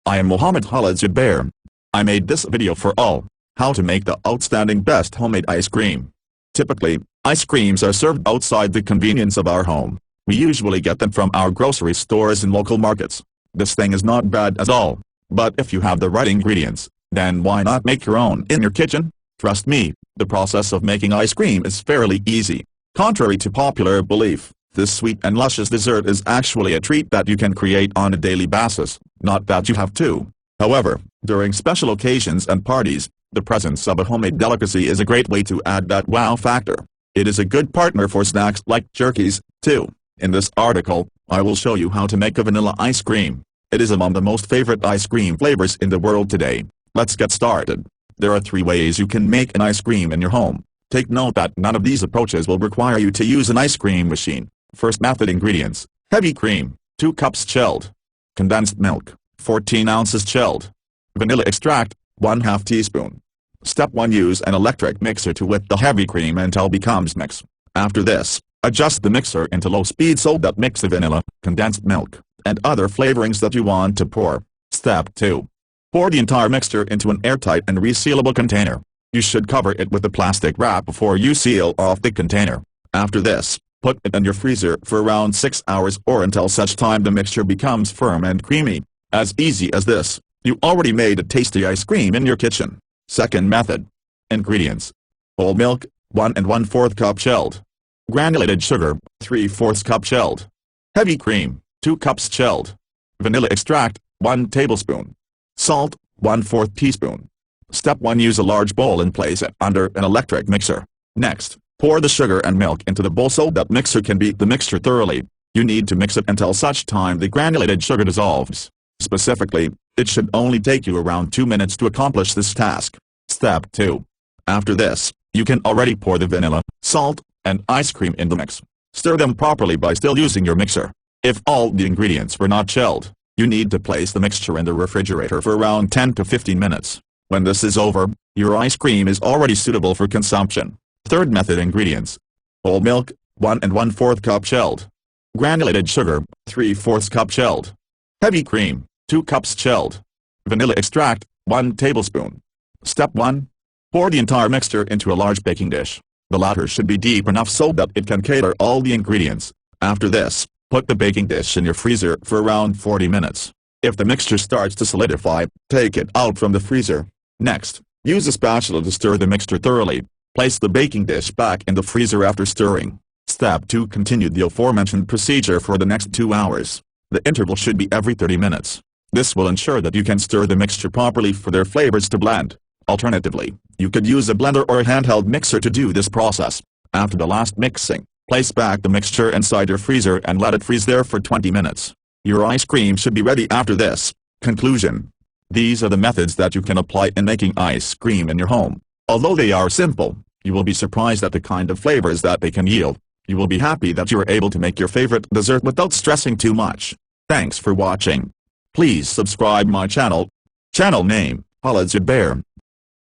I am Mohammed Khaled Zubair. I made this video for all, how to make the outstanding best homemade ice cream. Typically, ice creams are served outside the convenience of our home. We usually get them from our grocery stores and local markets. This thing is not bad at all. But if you have the right ingredients, then why not make your own in your kitchen? Trust me, the process of making ice cream is fairly easy. Contrary to popular belief, this sweet and luscious dessert is actually a treat that you can create on a daily basis, not that you have to. However, during special occasions and parties, the presence of a homemade delicacy is a great way to add that wow factor. It is a good partner for snacks like jerkies, too. In this article, I will show you how to make a vanilla ice cream. It is among the most favorite ice cream flavors in the world today. Let's get started. There are 3 ways you can make an ice cream in your home. Take note that none of these approaches will require you to use an ice cream machine. First method: ingredients: heavy cream, 2 cups chilled; condensed milk, 14 ounces chilled; vanilla extract, 1/2 teaspoon. Step 1: use an electric mixer to whip the heavy cream until becomes mix. After this, adjust the mixer into low speed so that mix the vanilla, condensed milk, and other flavorings that you want to pour. Step 2: pour the entire mixture into an airtight and resealable container. You should cover it with a plastic wrap before you seal off the container. After this, put it in your freezer for around 6 hours or until such time the mixture becomes firm and creamy. As easy as this, you already made a tasty ice cream in your kitchen. Second method. Ingredients: whole milk, 1 1/4 cup chilled; granulated sugar, 3/4 cup chilled; heavy cream, 2 cups chilled; vanilla extract, 1 tablespoon; salt, 1/4 teaspoon. Step 1: use a large bowl and place it under an electric mixer. Next, pour the sugar and milk into the bowl so that mixer can beat the mixture thoroughly. You need to mix it until such time the granulated sugar dissolves. Specifically, it should only take you around 2 minutes to accomplish this task. Step 2. After this, you can already pour the vanilla, salt, and ice cream in the mix. Stir them properly by still using your mixer. If all the ingredients were not chilled, you need to place the mixture in the refrigerator for around 10 to 15 minutes. When this is over, your ice cream is already suitable for consumption. Third method. Ingredients: whole milk, 1 1/4 cup chilled; granulated sugar, 3/4 cup chilled; heavy cream, 2 cups chilled; vanilla extract, 1 tablespoon. Step 1. Pour the entire mixture into a large baking dish. The latter should be deep enough so that it can cater all the ingredients. After this, put the baking dish in your freezer for around 40 minutes. If the mixture starts to solidify, take it out from the freezer. Next, use a spatula to stir the mixture thoroughly. Place the baking dish back in the freezer after stirring. Step 2. Continue the aforementioned procedure for the next 2 hours. The interval should be every 30 minutes. This will ensure that you can stir the mixture properly for their flavors to blend. Alternatively, you could use a blender or a handheld mixer to do this process. After the last mixing, place back the mixture inside your freezer and let it freeze there for 20 minutes. Your ice cream should be ready after this. Conclusion: these are the methods that you can apply in making ice cream in your home. Although they are simple, you will be surprised at the kind of flavors that they can yield. You will be happy that you were able to make your favorite dessert without stressing too much. Thanks for watching. Please subscribe my channel. Channel name: Khaled Zubair.